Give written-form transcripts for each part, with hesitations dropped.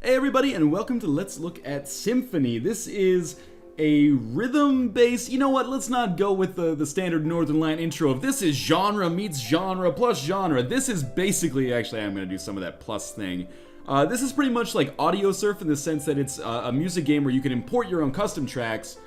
Hey everybody, and welcome to Let's Look at Symphony. This is a rhythm-based, you know what, let's not go with the standard Northern Light intro of this is genre meets genre plus genre. This is basically, actually I'm going to do some of that plus thing. This is pretty much like Audiosurf in the sense that it's a music game where you can import your own custom tracks,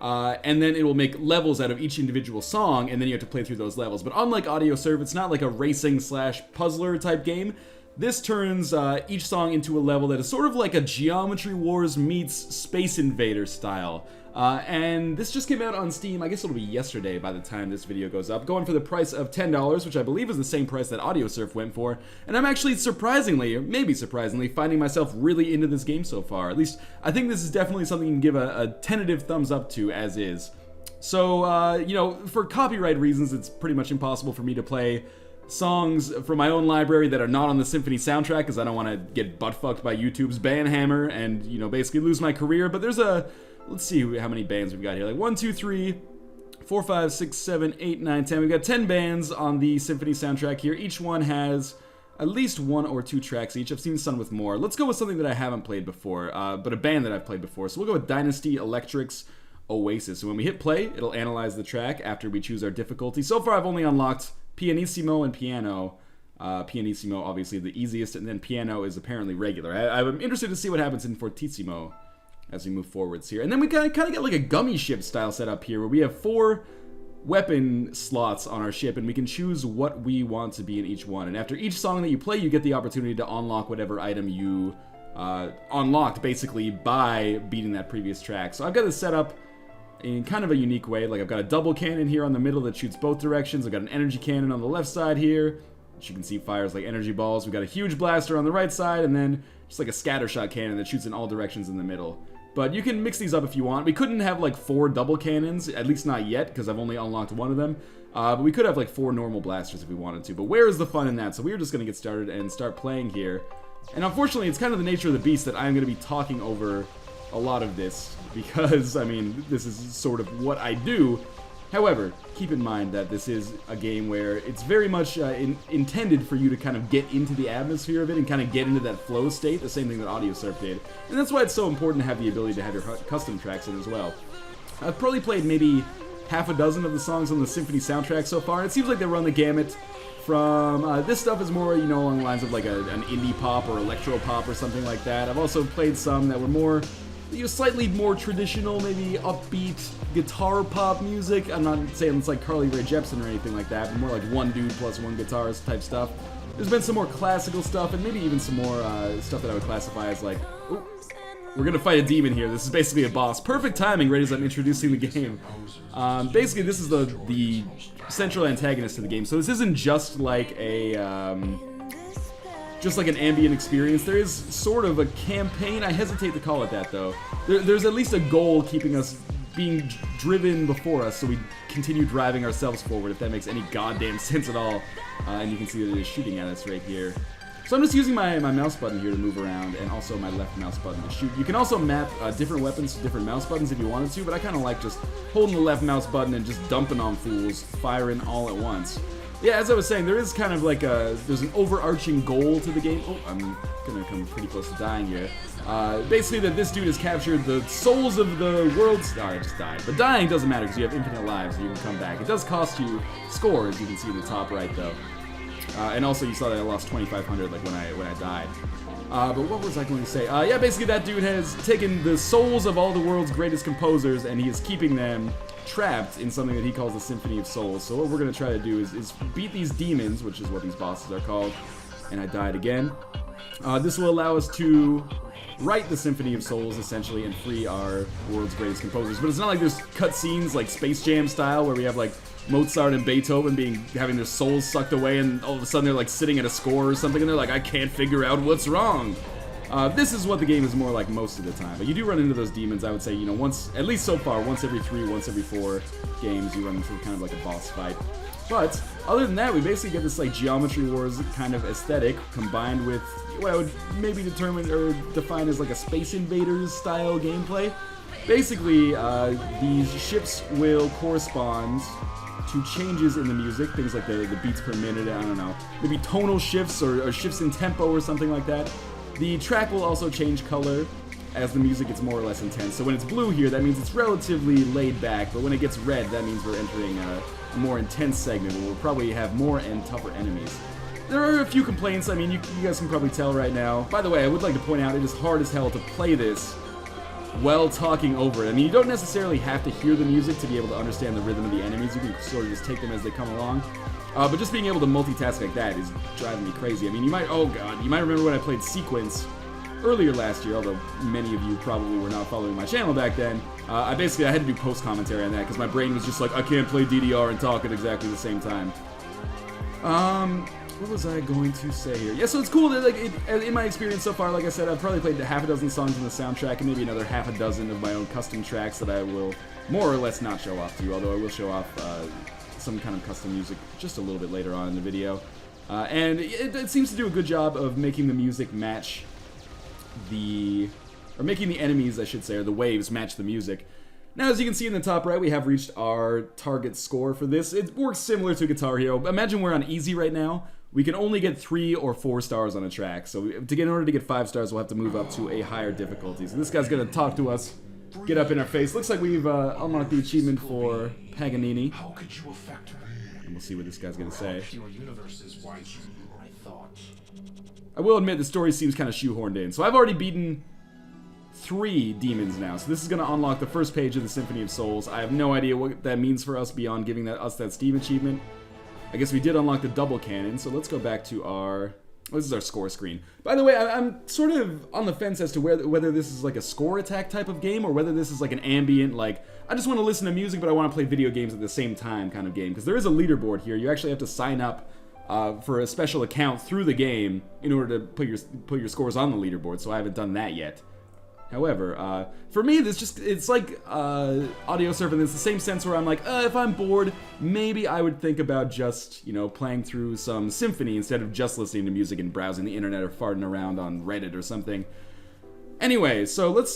and then it will make levels out of each individual song, and then you have to play through those levels. But unlike Audiosurf, it's not like a racing slash puzzler type game. This turns each song into a level that is sort of like a Geometry Wars meets Space Invaders style. And this just came out on Steam. I guess it'll be yesterday by the time this video goes up. Going for the price of $10, which I believe is the same price that Audiosurf went for. And I'm actually surprisingly, or maybe surprisingly, finding myself really into this game so far. At least, I think this is definitely something you can give a tentative thumbs up to as is. So, you know, for copyright reasons, it's pretty much impossible for me to play songs from my own library that are not on the Symphony soundtrack because I don't want to get butt-fucked by YouTube's ban hammer and, you know, basically lose my career. But there's let's see how many bands we've got here. Like 1, 2, 3, 4, 5, 6, 7, 8, 9, 10. We've got 10 bands on the Symphony soundtrack here. Each one has at least 1 or 2 tracks each. I've seen some with more. Let's go with something that I haven't played before, but a band that I've played before. So we'll go with Dynasty Electric's Oasis. So when we hit play, it'll analyze the track after we choose our difficulty. So far, I've only unlocked Pianissimo and Piano. Pianissimo, obviously the easiest, and then Piano is apparently regular. I'm interested to see what happens in Fortissimo as we move forwards here. And then we kind of get like a gummy ship style setup here, where we have 4 weapon slots on our ship, and we can choose what we want to be in each one. And after each song that you play, you get the opportunity to unlock whatever item you unlocked, basically, by beating that previous track. So I've got this set up in kind of a unique way. Like, I've got a double cannon here on the middle that shoots both directions. I've got an energy cannon on the left side here, which you can see fires like energy balls. We've got a huge blaster on the right side, and then just like a scatter shot cannon that shoots in all directions in the middle. But you can mix these up if you want. We couldn't have like 4 double cannons, at least not yet, because I've only unlocked 1 of them. But we could have like 4 normal blasters if we wanted to. But where is the fun in that? So we're just going to get started and start playing here. And unfortunately, it's kind of the nature of the beast that I'm going to be talking over a lot of this, because, I mean, this is sort of what I do. However, keep in mind that this is a game where it's very much intended for you to kind of get into the atmosphere of it and kind of get into that flow state, the same thing that Audiosurf did. And that's why it's so important to have the ability to have your custom tracks in as well. I've probably played maybe half a dozen of the songs on the Symphony soundtrack so far, and it seems like they run the gamut from, this stuff is more, you know, along the lines of like an indie pop or electro pop or something like that. I've also played some that were more, you know, slightly more traditional, maybe upbeat guitar pop music. I'm not saying it's like Carly Rae Jepsen or anything like that, but more like one dude plus 1 guitarist type stuff. There's been some more classical stuff, and maybe even some more stuff that I would classify as like, oh, we're gonna fight a demon here. This is basically a boss. Perfect timing right as I'm introducing the game. Basically, this is the central antagonist to the game. So this isn't just like just like an ambient experience. There is sort of a campaign. I hesitate to call it that, though. There's at least a goal keeping us being driven before us, so we continue driving ourselves forward, if that makes any goddamn sense at all. And you can see that it is shooting at us right here. So I'm just using my mouse button here to move around, and also my left mouse button to shoot. You can also map different weapons to different mouse buttons if you wanted to, but I kind of like just holding the left mouse button and just dumping on fools, firing all at once. Yeah, as I was saying, there is kind of like there's an overarching goal to the game. Oh, I'm gonna come pretty close to dying here. Basically that this dude has captured the souls of the world's... Oh, I just died. But dying doesn't matter because you have infinite lives and you can come back. It does cost you score, as you can see in the top right, though. And also you saw that I lost 2,500 like when I died. But what was I going to say? Yeah, basically that dude has taken the souls of all the world's greatest composers and he is keeping them trapped in something that he calls the Symphony of Souls. So what we're going to try to do is beat these demons, which is what these bosses are called. And I died again. This will allow us to write the Symphony of Souls, essentially, and free our world's greatest composers. But it's not like there's cutscenes like Space Jam style, where we have like Mozart and Beethoven having their souls sucked away, and all of a sudden they're like sitting at a score or something, and they're like, I can't figure out what's wrong. This is what the game is more like most of the time. But you do run into those demons, I would say, you know, once, at least so far, once every 3, once every 4 games, you run into kind of like a boss fight. But other than that, we basically get this like Geometry Wars kind of aesthetic combined with what I would maybe determine or define as like a Space Invaders style gameplay. Basically, these ships will correspond to changes in the music, things like the beats per minute, I don't know, maybe tonal shifts or shifts in tempo or something like that. The track will also change color as the music gets more or less intense. So when it's blue here, that means it's relatively laid back, but when it gets red, that means we're entering a more intense segment where we'll probably have more and tougher enemies. There are a few complaints. I mean, you guys can probably tell right now. By the way, I would like to point out it is hard as hell to play this while talking over it. I mean, you don't necessarily have to hear the music to be able to understand the rhythm of the enemies. You can sort of just take them as they come along. But just being able to multitask like that is driving me crazy. I mean, you might remember when I played Sequence earlier last year, although many of you probably were not following my channel back then. I had to do post-commentary on that because my brain was just like, I can't play DDR and talk at exactly the same time. What was I going to say here? Yeah, so it's cool that, like, in my experience so far, like I said, I've probably played half a dozen songs in the soundtrack and maybe another half a dozen of my own custom tracks that I will more or less not show off to you, although I will show off some kind of custom music just a little bit later on in the video. And it seems to do a good job of making the music match making the enemies, I should say, or the waves match the music. Now, as you can see in the top right, we have reached our target score for this. It works similar to Guitar Hero. Imagine we're on easy right now. We can only get 3 or 4 stars on a track. So in order to get 5 stars, we'll have to move up to a higher difficulty. So this guy's going to talk to us, get up in our face. Looks like we've unlocked the achievement for Paganini. How could you affect me? And we'll see what this guy's going to say. Your universe is wiser than I thought. I will admit the story seems kind of shoehorned in. So I've already beaten 3 demons now. So this is going to unlock the first page of the Symphony of Souls. I have no idea what that means for us beyond giving us that Steam achievement. I guess we did unlock the double cannon, so let's go back to our... this is our score screen. By the way, I'm sort of on the fence as to whether this is like a score attack type of game or whether this is like an ambient, like, I just want to listen to music but I want to play video games at the same time kind of game. Because there is a leaderboard here. You actually have to sign up for a special account through the game in order to put your scores on the leaderboard, so I haven't done that yet. However, for me, it's like Audiosurf, and it's the same sense where I'm like, if I'm bored, maybe I would think about just, playing through some Symphony instead of just listening to music and browsing the internet or farting around on Reddit or something. Anyway, so let's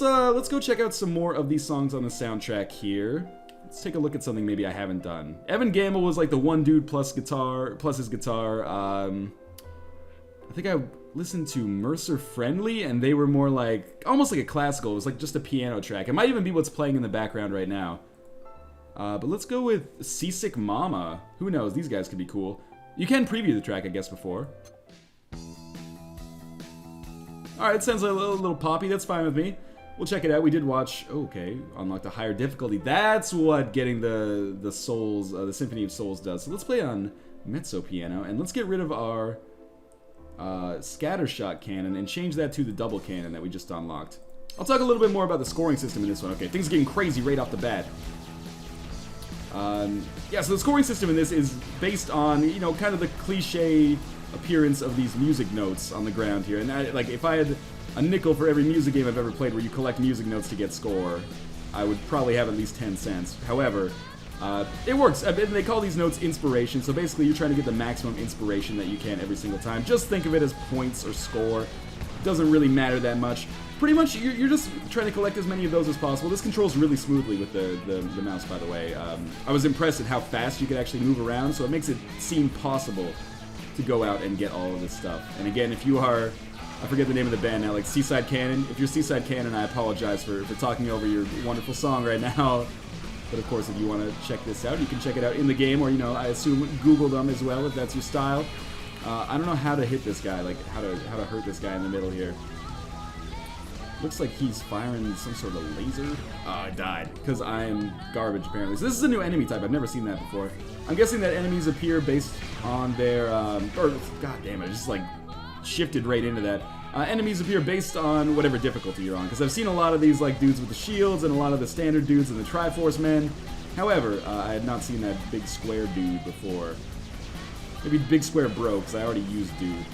go check out some more of these songs on the soundtrack here. Let's take a look at something maybe I haven't done. Evan Gamble was like the one dude plus his guitar. I think I listened to Mercer Friendly, and they were more like, almost like a classical. It was like just a piano track. It might even be what's playing in the background right now. But let's go with Seasick Mama. Who knows? These guys could be cool. You can preview the track, I guess, before. Alright, sounds like a little poppy. That's fine with me. We'll check it out. We did watch... okay, unlocked a higher difficulty. That's what getting the Souls, the Symphony of Souls does. So let's play on mezzo piano, and let's get rid of our scattershot cannon and change that to the double cannon that we just unlocked. I'll talk a little bit more about the scoring system in this one. Okay, things are getting crazy right off the bat. Yeah, so the scoring system in this is based on, kind of the cliche appearance of these music notes on the ground here. And like, if I had a nickel for every music game I've ever played where you collect music notes to get score, I would probably have at least 10 cents. However, it works. They call these notes inspiration, so basically you're trying to get the maximum inspiration that you can every single time. Just think of it as points or score. It doesn't really matter that much. Pretty much, you're just trying to collect as many of those as possible. This controls really smoothly with the mouse, by the way. I was impressed at how fast you could actually move around, so it makes it seem possible to go out and get all of this stuff. And again, if you are... I forget the name of the band now, like Seaside Cannon. If you're Seaside Cannon, I apologize for talking over your wonderful song right now. But of course, if you want to check this out, you can check it out in the game, or, I assume Google them as well, if that's your style. I don't know how to hit this guy, like how to hurt this guy in the middle here. Looks like he's firing some sort of laser. I died, because I'm garbage, apparently. So this is a new enemy type. I've never seen that before. I'm guessing that enemies appear based on their, god damn it, I just, like, shifted right into that. Enemies appear based on whatever difficulty you're on, because I've seen a lot of these like dudes with the shields and a lot of the standard dudes and the Triforce men. However, I had not seen that big square dude before. Maybe big square bro, because I already used dude.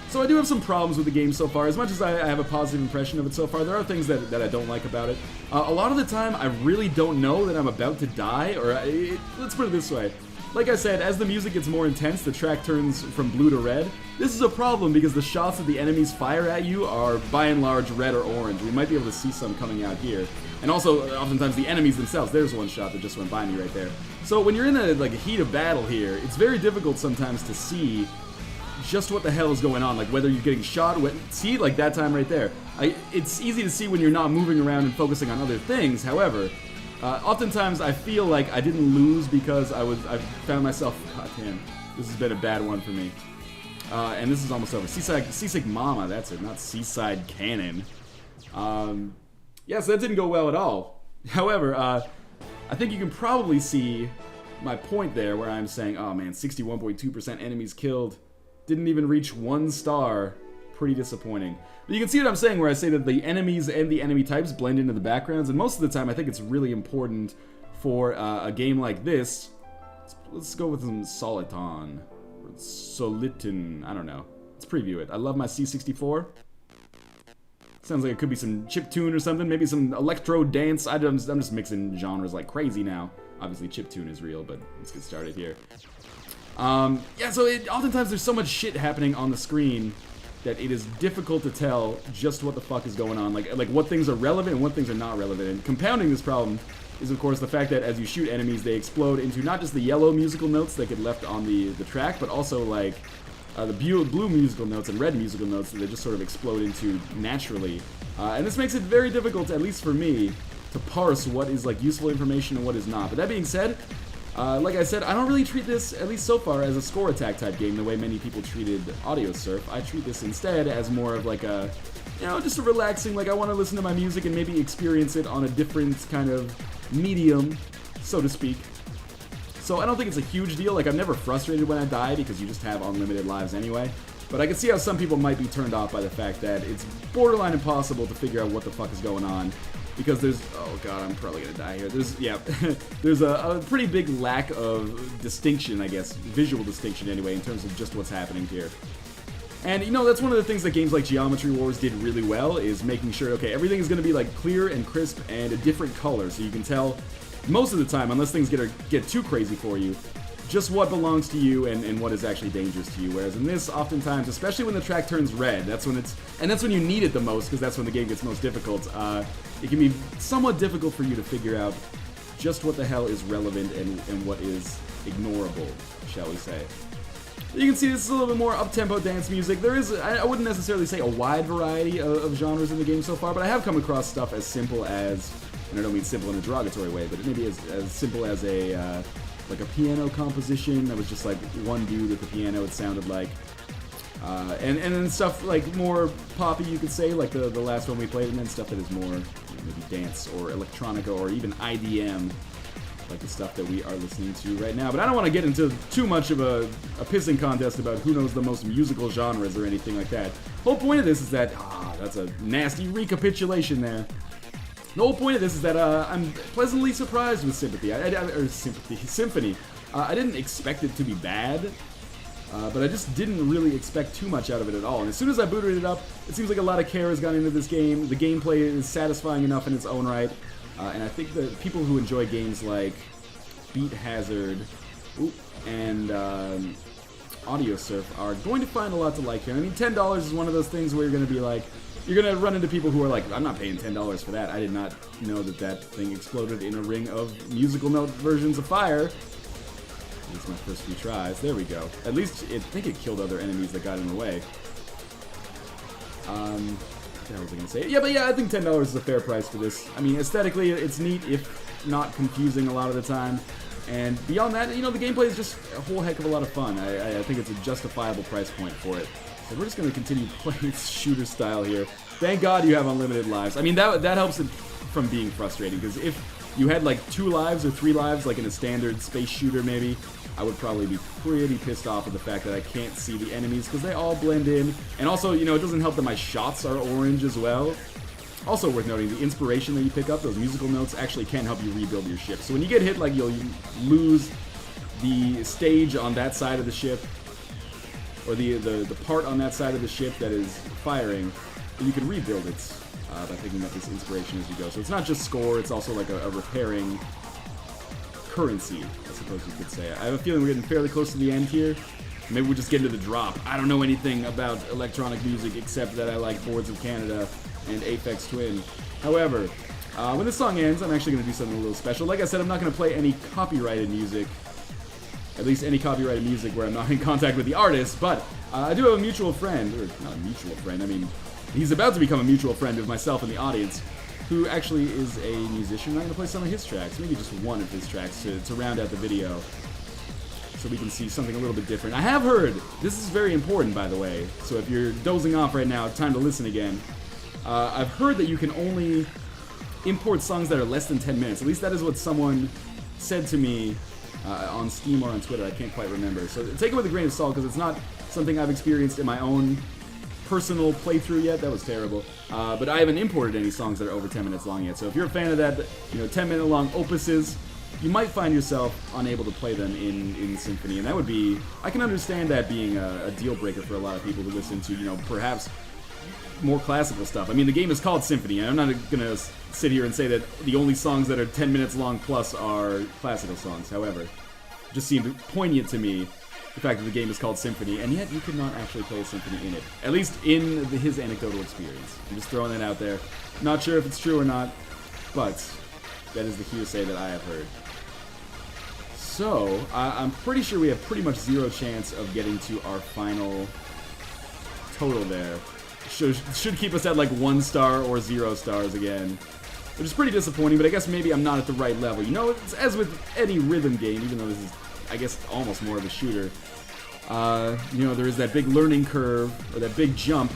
So I do have some problems with the game so far. As much as I have a positive impression of it so far, there are things that I don't like about it. A lot of the time, I really don't know that I'm about to die, or let's put it this way. Like I said, as the music gets more intense, the track turns from blue to red. This is a problem because the shots that the enemies fire at you are, by and large, red or orange. We might be able to see some coming out here. And also, oftentimes, the enemies themselves. There's one shot that just went by me right there. So when you're in a heat of battle here, it's very difficult sometimes to see just what the hell is going on, like whether you're getting shot, see, like that time right there. It's easy to see when you're not moving around and focusing on other things, however, oftentimes I feel like I didn't lose because I found myself, god damn, this has been a bad one for me. And this is almost over. Seasick Mama, that's it, not Seaside Cannon. Yeah, so that didn't go well at all. However, I think you can probably see my point there where I'm saying, oh man, 61.2% enemies killed. Didn't even reach 1 star. Pretty disappointing. But you can see what I'm saying where I say that the enemies and the enemy types blend into the backgrounds, and most of the time I think it's really important for a game like this. Let's go with some Soliton. Or Soliton, I don't know. Let's preview it. I love my C64. Sounds like it could be some chiptune or something, maybe some electro dance. I'm just mixing genres like crazy now. Obviously chiptune is real, but let's get started here. Yeah, so oftentimes there's so much shit happening on the screen that it is difficult to tell just what the fuck is going on, like what things are relevant and what things are not relevant. And compounding this problem is of course the fact that as you shoot enemies, they explode into not just the yellow musical notes that get left on the track, but also like the blue musical notes and red musical notes that they just sort of explode into naturally. And this makes it very difficult, at least for me, to parse what is like useful information and what is not. But that being said, like I said, I don't really treat this, at least so far, as a score attack type game the way many people treated Audiosurf. I treat this instead as more of like a, you know, just a relaxing, like I want to listen to my music and maybe experience it on a different kind of medium, so to speak. So I don't think it's a huge deal. Like I'm never frustrated when I die because you just have unlimited lives anyway. But I can see how some people might be turned off by the fact that it's borderline impossible to figure out what the fuck is going on. Because there's, oh god, I'm probably gonna die here. There's, yeah, there's a pretty big lack of distinction, I guess, visual distinction anyway, in terms of just what's happening here. And, you know, that's one of the things that games like Geometry Wars did really well, is making sure, okay, everything is gonna be, like, clear and crisp and a different color, so you can tell, most of the time, unless things get too crazy for you, just what belongs to you and what is actually dangerous to you. Whereas in this, oftentimes, especially when the track turns red, that's when you need it the most, because that's when the game gets most difficult. It can be somewhat difficult for you to figure out just what the hell is relevant and what is ignorable, shall we say. You can see this is a little bit more up-tempo dance music. There is, I wouldn't necessarily say a wide variety of genres in the game so far, but I have come across stuff as simple as, and I don't mean simple in a derogatory way, but maybe as simple as a like a piano composition that was just like one dude with the piano, it sounded like. And then stuff like more poppy, you could say, like the last one we played, and then stuff that is more, you know, maybe dance or electronica or even IDM, like the stuff that we are listening to right now. But I don't want to get into too much of a pissing contest about who knows the most musical genres or anything like that. The whole point of this is that, that's a nasty recapitulation there. The whole point of this is that I'm pleasantly surprised with Symphony. I didn't expect it to be bad, but I just didn't really expect too much out of it at all. And as soon as I booted it up, it seems like a lot of care has gone into this game. The gameplay is satisfying enough in its own right, and I think that people who enjoy games like Beat Hazard and Audiosurf are going to find a lot to like here. I mean, $10 is one of those things where you're going to be like, you're going to run into people who are like, I'm not paying $10 for that. I did not know that thing exploded in a ring of musical note versions of fire. At least my first few tries. There we go. At least I think it killed other enemies that got in the way. What the hell was I going to say? Yeah, but yeah, I think $10 is a fair price for this. I mean, aesthetically, it's neat, if not confusing a lot of the time. And beyond that, you know, the gameplay is just a whole heck of a lot of fun. I think it's a justifiable price point for it. So we're just going to continue playing shooter style here. Thank God you have unlimited lives. I mean, that helps it from being frustrating, because if you had like 2 lives or 3 lives, like in a standard space shooter maybe, I would probably be pretty pissed off with the fact that I can't see the enemies, because they all blend in. And also, you know, it doesn't help that my shots are orange as well. Also worth noting, the inspiration that you pick up, those musical notes, actually can help you rebuild your ship. So when you get hit, like, you'll lose the stage on that side of the ship, or the part on that side of the ship that is firing, and you can rebuild it by picking up this inspiration as you go. So it's not just score, it's also like a repairing currency, I suppose you could say. I have a feeling we're getting fairly close to the end here. Maybe we'll just get into the drop. I don't know anything about electronic music except that I like Boards of Canada and Aphex Twin. However, when this song ends, I'm actually going to do something a little special. Like I said, I'm not going to play any copyrighted music. at least any copyrighted music where I'm not in contact with the artist, but I do have a mutual friend, or not a mutual friend, I mean, he's about to become a mutual friend of myself and the audience, who actually is a musician. I'm going to play some of his tracks, maybe just one of his tracks to round out the video, so we can see something a little bit different. I have heard, this is very important by the way, so if you're dozing off right now, time to listen again. I've heard that you can only import songs that are less than 10 minutes. At least that is what someone said to me on Steam or on Twitter. I can't quite remember. So take it with a grain of salt because it's not something I've experienced in my own personal playthrough yet. That was terrible. But I haven't imported any songs that are over 10 minutes long yet. So if you're a fan of that, 10-minute long opuses, you might find yourself unable to play them in Symphony. And that would be, I can understand that being a deal breaker for a lot of people to listen to, perhaps more classical stuff. I mean, the game is called Symphony, and I'm not gonna sit here and say that the only songs that are 10 minutes long plus are classical songs. However, it just seemed poignant to me, the fact that the game is called Symphony, and yet you could not actually play a symphony in it. At least in his anecdotal experience. I'm just throwing that out there. Not sure if it's true or not, but that is the hearsay that I have heard. So, I'm pretty sure we have pretty much zero chance of getting to our final total there. Should keep us at like 1 star or 0 stars again, which is pretty disappointing, but I guess maybe I'm not at the right level. It's as with any rhythm game, even though this is, I guess, almost more of a shooter, there is that big learning curve, or that big jump,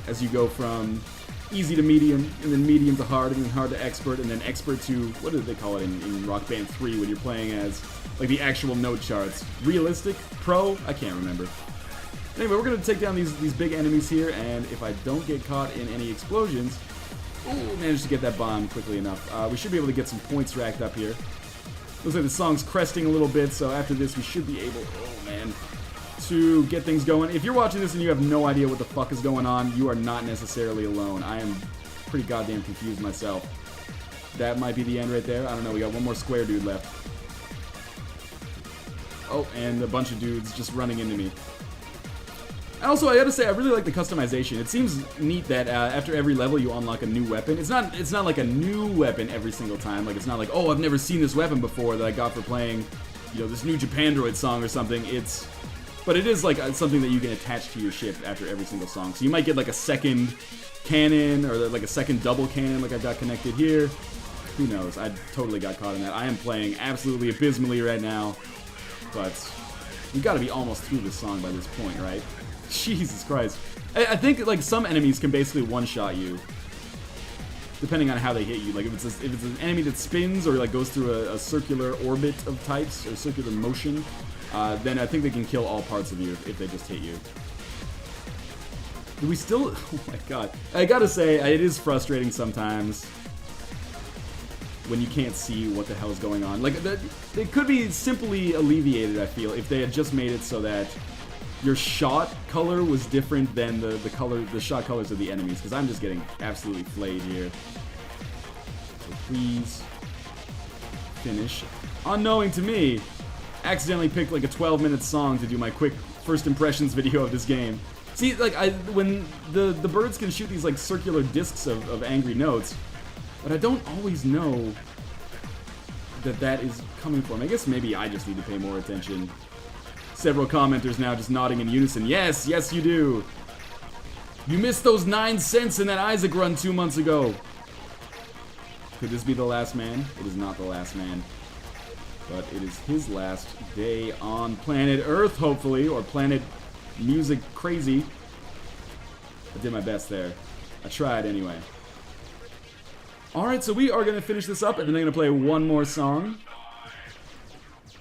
as you go from easy to medium, and then medium to hard, and then hard to expert, and then expert to, what did they call it in Rock Band 3 when you're playing as, like, the actual note charts? Realistic? Pro? I can't remember. Anyway, we're going to take down these big enemies here, and if I don't get caught in any explosions... Ooh, managed to get that bomb quickly enough. We should be able to get some points racked up here. Looks like the song's cresting a little bit, so after this we should be able, to get things going. If you're watching this and you have no idea what the fuck is going on, you are not necessarily alone. I am pretty goddamn confused myself. That might be the end right there. I don't know, we got one more square dude left. Oh, and a bunch of dudes just running into me. Also, I gotta say, I really like the customization. It seems neat that after every level you unlock a new weapon. It's not like a new weapon every single time. Like, it's not like, oh, I've never seen this weapon before that I got for playing, this new Japandroid song or something. But it is like something that you can attach to your ship after every single song. So you might get like a second cannon or like a second double cannon like I've got connected here. Who knows? I totally got caught in that. I am playing absolutely abysmally right now. But we gotta be almost through this song by this point, right? Jesus Christ. I think, like, some enemies can basically one-shot you, depending on how they hit you. Like, if it's an enemy that spins or, like, goes through a circular orbit of types, or circular motion, then I think they can kill all parts of you if they just hit you. Do we still... Oh my god. I gotta say, it is frustrating sometimes when you can't see what the hell is going on. Like, it could be simply alleviated, I feel, if they had just made it so that your shot color was different than the shot colors of the enemies, because I'm just getting absolutely flayed here. So please finish. Unknowing to me, accidentally picked like a 12-minute song to do my quick first impressions video of this game. See, like, when the birds can shoot these like circular discs of angry notes, but I don't always know that is coming from. I guess maybe I just need to pay more attention. Several commenters now just nodding in unison. Yes, yes you do. You missed those 9 cents in that Isaac run 2 months ago. Could this be the last man? It is not the last man. But it is his last day on planet Earth, hopefully, or planet Music Crazy. I did my best there. I tried anyway. Alright, so we are going to finish this up, and then I'm going to play one more song.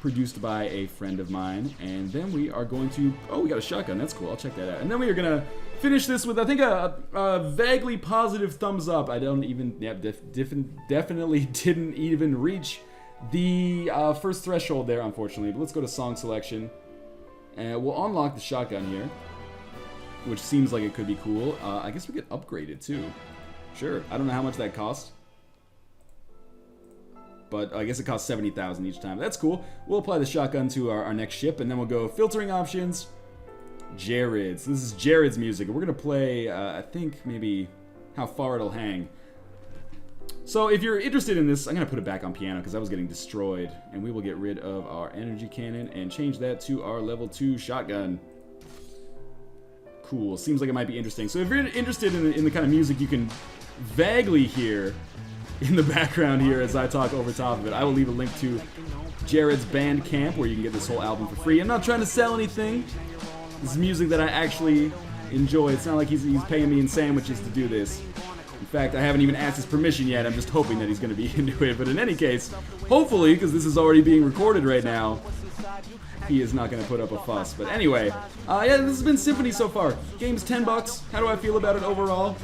Produced by a friend of mine, and then we are going to... Oh, we got a shotgun. That's cool. I'll check that out. And then we are going to finish this with, I think, a vaguely positive thumbs up. I don't even... Yeah, definitely didn't even reach the first threshold there, unfortunately. But let's go to song selection. And we'll unlock the shotgun here, which seems like it could be cool. I guess we could upgrade it, too. Sure. I don't know how much that costs, but I guess it costs 70,000 each time. That's cool. We'll apply the shotgun to our next ship, and then we'll go filtering options. Jared's. This is Jared's music, and we're going to play, I think, maybe How Far It'll Hang. So if you're interested in this, I'm going to put it back on piano because I was getting destroyed. And we will get rid of our energy cannon and change that to our level 2 shotgun. Cool. Seems like it might be interesting. So if you're interested in the kind of music you can vaguely hear in the background here as I talk over top of it, I will leave a link to Jared's Bandcamp where you can get this whole album for free. I'm not trying to sell anything. This is music that I actually enjoy. It's not like he's paying me in sandwiches to do this. In fact, I haven't even asked his permission yet. I'm just hoping that he's going to be into it. But in any case, hopefully, because this is already being recorded right now, he is not going to put up a fuss. But anyway, yeah, this has been Symphony so far. Game's $10. How do I feel about it overall?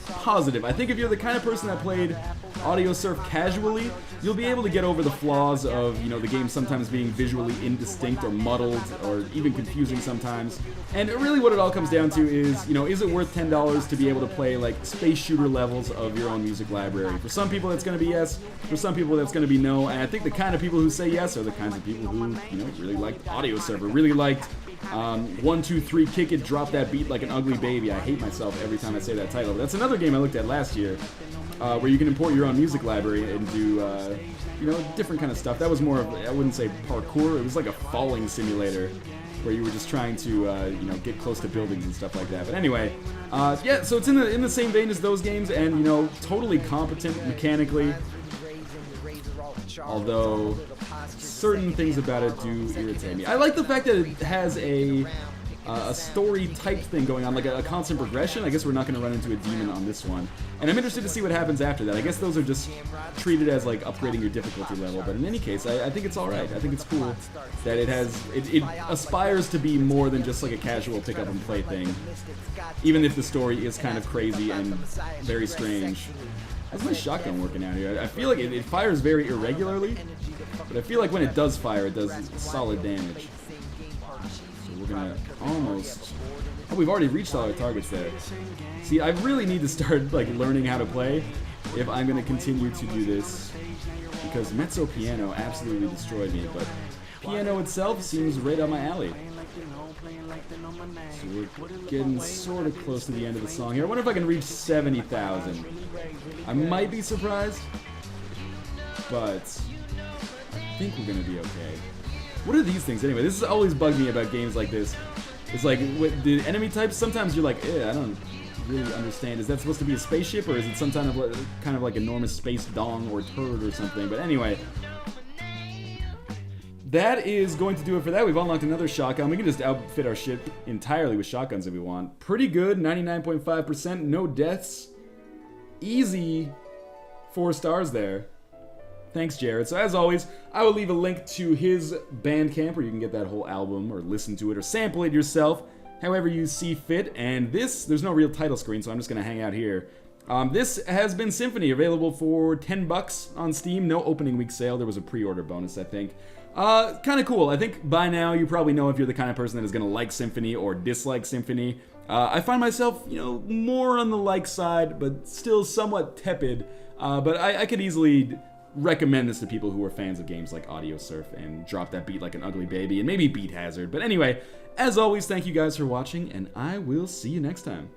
Positive. I think if you're the kind of person that played Audiosurf casually, you'll be able to get over the flaws of, you know, the game sometimes being visually indistinct or muddled or even confusing sometimes. And really what it all comes down to is, you know, is it worth $10 to be able to play like space shooter levels of your own music library? For some people that's going to be yes, for some people that's going to be no, and I think the kind of people who say yes are the kinds of people who, you know, really liked Audiosurf, really liked 1, 2, 3, kick it, drop that beat like an ugly baby. I hate myself every time I say that title. But that's another game I looked at last year, where you can import your own music library and do, you know, different kind of stuff. That was more of, I wouldn't say parkour, it was like a falling simulator, where you were just trying to, you know, get close to buildings and stuff like that. But anyway, yeah, so it's in the same vein as those games, and, you know, totally competent mechanically. Although certain things about it do irritate me. I like the fact that it has a story type thing going on, like a constant progression. I guess we're not going to run into a demon on this one. And I'm interested to see what happens after that. I guess those are just treated as like upgrading your difficulty level. But in any case, I think it's alright. I think it's cool that it aspires to be more than just like a casual pick up and play thing. Even if the story is kind of crazy and very strange. How's my shotgun working out here? I feel like it fires very irregularly, but I feel like when it does fire, it does solid damage. So we're gonna almost... Oh, we've already reached all our targets there. See, I really need to start like learning how to play if I'm gonna continue to do this, because mezzo piano absolutely destroyed me, but piano itself seems right up my alley. So we're getting sort of close to the end of the song here. I wonder if I can reach 70,000. I might be surprised, but I think we're gonna be okay. What are these things anyway? This has always bugged me about games like this. It's like, with the enemy types, sometimes you're like, I don't really understand. Is that supposed to be a spaceship, or is it some kind of like enormous space dong or turd or something? But anyway, that is going to do it for that. We've unlocked another shotgun. We can just outfit our ship entirely with shotguns if we want. Pretty good, 99.5%, no deaths. Easy 4 stars there. Thanks, Jared. So as always, I will leave a link to his Bandcamp where you can get that whole album or listen to it or sample it yourself, however you see fit. And there's no real title screen, so I'm just going to hang out here. This has been Symphony, available for $10 on Steam. No opening week sale. There was a pre-order bonus, I think. Kind of cool. I think by now you probably know if you're the kind of person that is going to like Symphony or dislike Symphony. I find myself, you know, more on the like side, but still somewhat tepid. But I could easily recommend this to people who are fans of games like Audiosurf and Drop That Beat Like an Ugly Baby and maybe Beat Hazard. But anyway, as always, thank you guys for watching, and I will see you next time.